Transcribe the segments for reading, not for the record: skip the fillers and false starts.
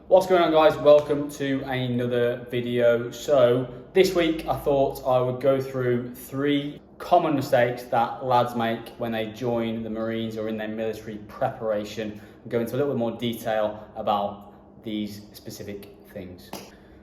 What's going on, guys? Welcome to another video. So this week I thought I would go through 3 common mistakes that lads make when they join the Marines or in their military preparation, and go into a little bit more detail about these specific things.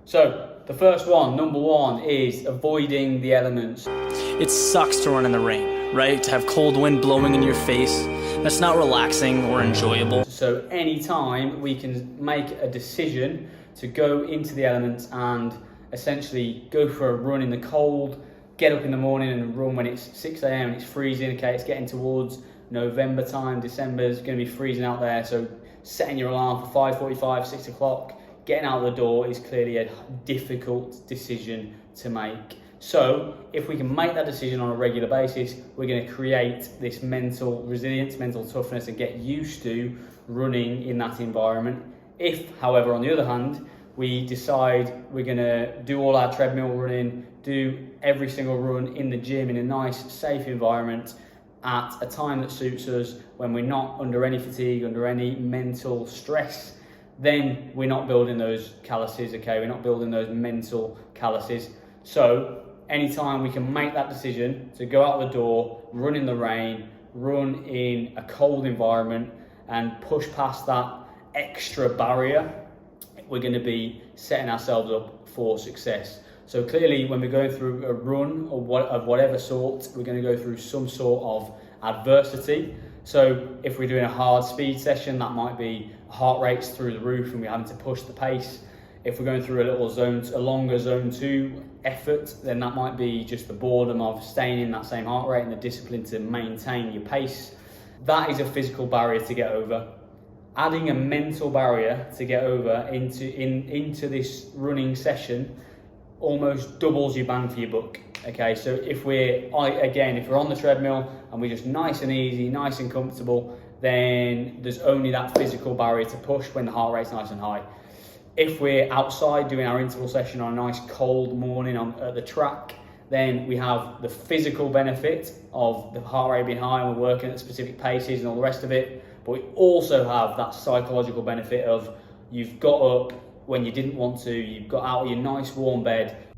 So the first one, number 1, is avoiding the elements. It sucks to run in the rain, right? To have cold wind blowing in your face. That's not relaxing or enjoyable. So anytime we can make a decision to go into the elements and essentially go for a run in the cold, get up in the morning and run when it's 6 a.m. and it's freezing, okay, it's getting towards November time, December is going to be freezing out there, so setting your alarm for 5:45, 6 o'clock, getting out of the door is clearly a difficult decision to make. So if we can make that decision on a regular basis, we're going to create this mental resilience, mental toughness, and get used to running in that environment. If, however, on the other hand, we decide we're going to do all our treadmill running, do every single run in the gym in a nice, safe environment at a time that suits us, when we're not under any fatigue, under any mental stress, then we're not building those calluses, okay? We're not building those mental calluses. So anytime we can make that decision to go out the door, run in the rain, run in a cold environment, and push past that extra barrier, we're going to be setting ourselves up for success. So clearly, when we're going through a run of whatever sort, we're going to go through some sort of adversity. So if we're doing a hard speed session, that might be heart rates through the roof and we're having to push the pace. If we're going through a longer zone 2 effort, then that might be just the boredom of staying in that same heart rate and the discipline to maintain your pace. That is a physical barrier to get over. Adding a mental barrier to get over into this running session almost doubles your bang for your buck. Okay, so if we're on the treadmill and we're just nice and easy, nice and comfortable, then there's only that physical barrier to push when the heart rate's nice and high. If we're outside doing our interval session on a nice cold morning at the track, then we have the physical benefit of the heart rate being high and we're working at specific paces and all the rest of it. But we also have that psychological benefit of you've got up when you didn't want to, you've got out of your nice warm bed.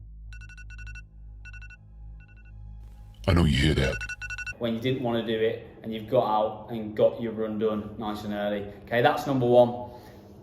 I know you hear that. When you didn't want to do it, and you've got out and got your run done nice and early. Okay, that's number 1.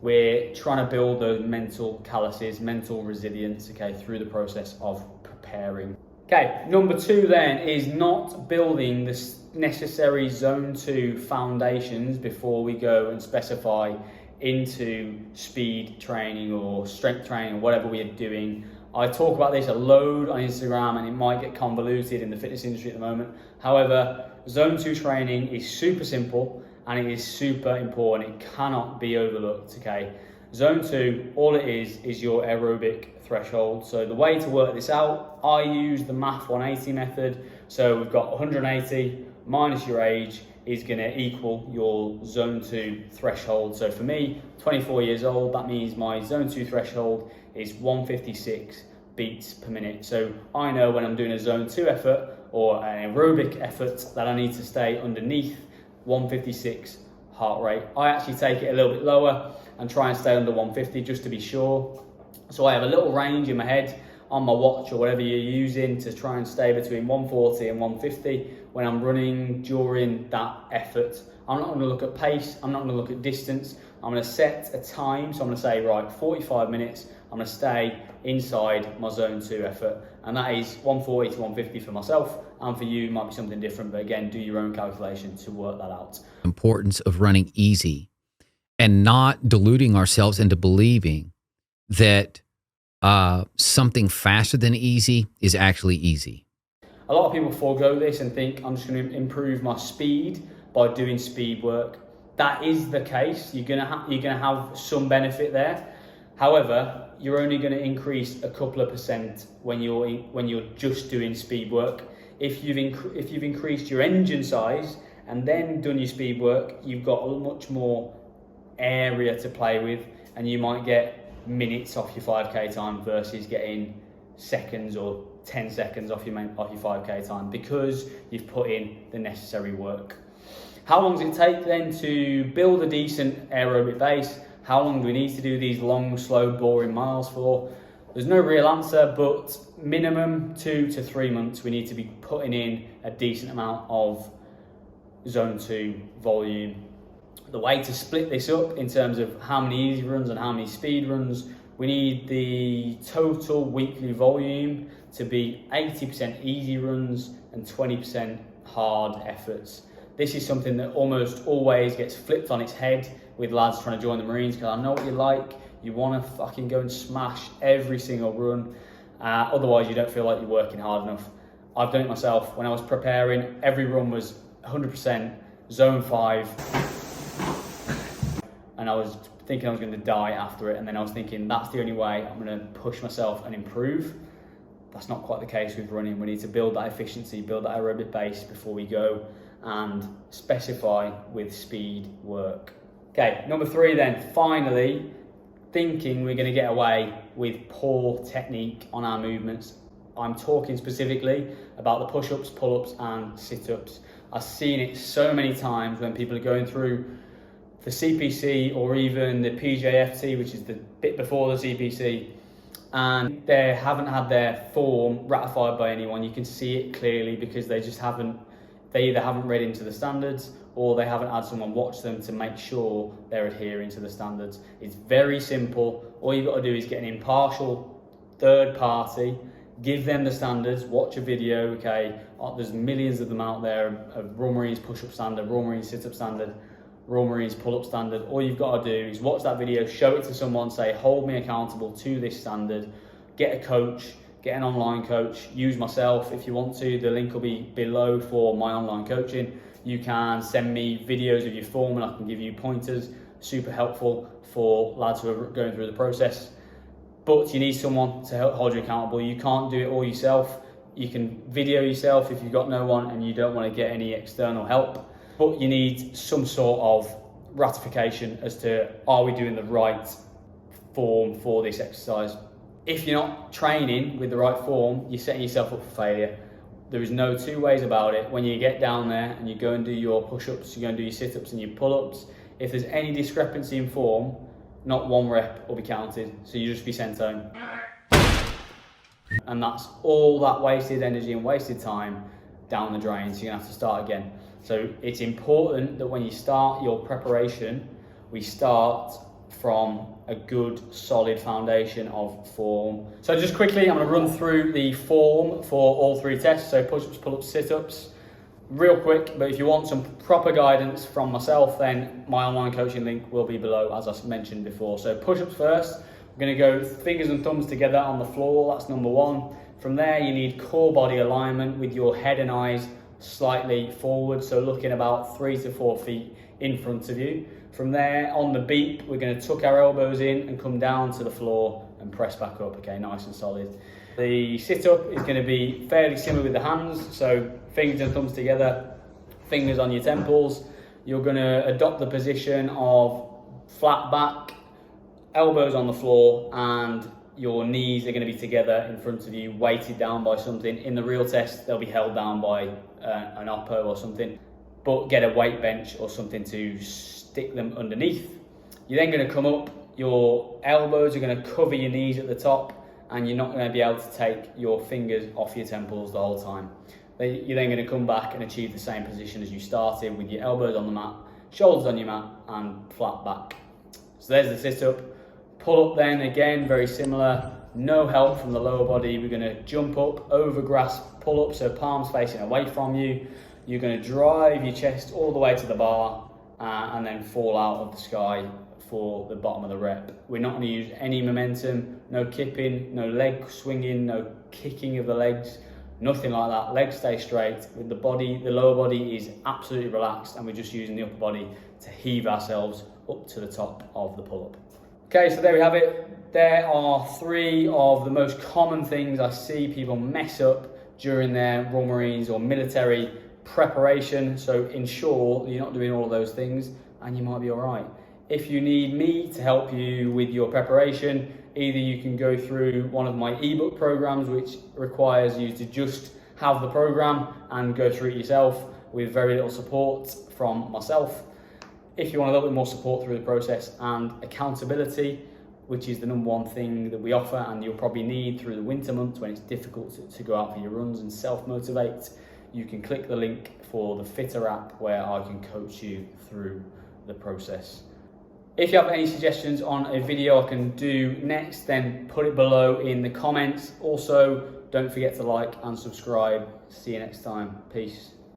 We're trying to build those mental calluses, mental resilience, okay, through the process of preparing. Okay, number 2 then is not building the necessary zone 2 foundations before we go and specify into speed training or strength training or whatever we are doing. I talk about this a load on Instagram and it might get convoluted in the fitness industry at the moment. However, zone 2 training is super simple and it is super important. It cannot be overlooked, okay? Zone 2, all it is your aerobic threshold. So the way to work this out, I use the Math 180 method. So we've got 180 minus your age is going to equal your zone 2 threshold. So for me, 24 years old, that means my zone 2 threshold is 156 beats per minute. So I know when I'm doing a zone 2 effort or an aerobic effort that I need to stay underneath 156 heart rate. I actually take it a little bit lower and try and stay under 150 just to be sure. So I have a little range in my head on my watch or whatever you're using to try and stay between 140 and 150 when I'm running during that effort. I'm not going to look at pace, I'm not going to look at distance, I'm going to set a time. So I'm going to say, right, 45 minutes, I'm going to stay inside my zone 2 effort, and that is 140 to 150 for myself, and for you it might be something different, but again, do your own calculation to work that out. Importance of running easy and not deluding ourselves into believing that something faster than easy is actually easy. A lot of people forego this and think I'm just going to improve my speed by doing speed work. That is the case. You're gonna have some benefit there. However, you're only going to increase a couple of percent when you're just doing speed work. If you've increased your engine size and then done your speed work, you've got much more area to play with, and you might get minutes off your 5k time versus getting seconds or 10 seconds off your 5k time because you've put in the necessary work. How long does it take then to build a decent aerobic base? How long do we need to do these long, slow, boring miles for? There's no real answer, but minimum 2 to 3 months, we need to be putting in a decent amount of zone 2 volume. The way to split this up in terms of how many easy runs and how many speed runs, we need the total weekly volume to be 80% easy runs and 20% hard efforts. This is something that almost always gets flipped on its head with lads trying to join the Marines, because I know what you like. You want to fucking go and smash every single run. Otherwise, you don't feel like you're working hard enough. I've done it myself. When I was preparing, every run was 100% zone 5. And I was thinking I was going to die after it. And then I was thinking, that's the only way I'm going to push myself and improve. That's not quite the case with running. We need to build that efficiency, build that aerobic base before we go and specify with speed work. Okay, number 3 then, finally, thinking we're going to get away with poor technique on our movements. I'm talking specifically about the push-ups, pull-ups and sit-ups. I've seen it so many times when people are going through the CPC or even the PJFT, which is the bit before the CPC, and they haven't had their form ratified by anyone. You can see it clearly because they either haven't read into the standards or they haven't had someone watch them to make sure they're adhering to the standards. It's very simple. All you've got to do is get an impartial third party, give them the standards, watch a video, okay? There's millions of them out there of Royal Marines push-up standard, Royal Marines sit-up standard, Royal Marines pull-up standard. All you've got to do is watch that video, show it to someone, say, hold me accountable to this standard, get a coach, get an online coach, use myself if you want to. The link will be below for my online coaching. You can send me videos of your form and I can give you pointers. Super helpful for lads who are going through the process. But you need someone to help hold you accountable. You can't do it all yourself. You can video yourself if you've got no one and you don't want to get any external help. But you need some sort of ratification as to, are we doing the right form for this exercise? If you're not training with the right form, you're setting yourself up for failure. There is no two ways about it. When you get down there and you go and do your push-ups, you go and do your sit-ups and your pull-ups, if there's any discrepancy in form, not one rep will be counted, so you just be sent home. And that's all that wasted energy and wasted time down the drain, so you're gonna have to start again. So it's important that when you start your preparation, we start from a good solid foundation of form. So just quickly, I'm going to run through the form for all 3 tests. So push-ups, pull-ups, sit-ups, real quick. But if you want some proper guidance from myself, then my online coaching link will be below, as I mentioned before. So push-ups first. We're going to go fingers and thumbs together on the floor. That's number 1. From there, you need core body alignment with your head and eyes slightly forward. So looking about 3 to 4 feet in front of you. From there, on the beep, we're going to tuck our elbows in and come down to the floor and press back up, okay, nice and solid. The sit-up is going to be fairly similar with the hands, so fingers and thumbs together, fingers on your temples. You're going to adopt the position of flat back, elbows on the floor, and your knees are going to be together in front of you, weighted down by something. In the real test, they'll be held down by an oppo or something, but get a weight bench or something to stick them underneath. You're then going to come up, your elbows are going to cover your knees at the top, and you're not going to be able to take your fingers off your temples the whole time. You're then going to come back and achieve the same position as you started, with your elbows on the mat, shoulders on your mat, and flat back. So there's the sit-up. Pull up then, again, very similar. No help from the lower body. We're going to jump up, over grasp, pull up, so palms facing away from you. You're going to drive your chest all the way to the bar, and then fall out of the sky for the bottom of the rep. We're not going to use any momentum, no kipping, no leg swinging, no kicking of the legs, nothing like that. Legs stay straight. With the body, the lower body is absolutely relaxed, and we're just using the upper body to heave ourselves up to the top of the pull-up. Okay, so there we have it. There are 3 of the most common things I see people mess up during their Royal Marines or military preparation, so ensure you're not doing all of those things and you might be all right. If you need me to help you with your preparation, either you can go through one of my ebook programs, which requires you to just have the program and go through it yourself with very little support from myself. If you want a little bit more support through the process and accountability, which is the number one thing that we offer and you'll probably need through the winter months when it's difficult to go out for your runs and self-motivate, you can click the link for the Fitter app where I can coach you through the process. If you have any suggestions on a video I can do next, then put it below in the comments. Also, don't forget to like and subscribe. See you next time. Peace.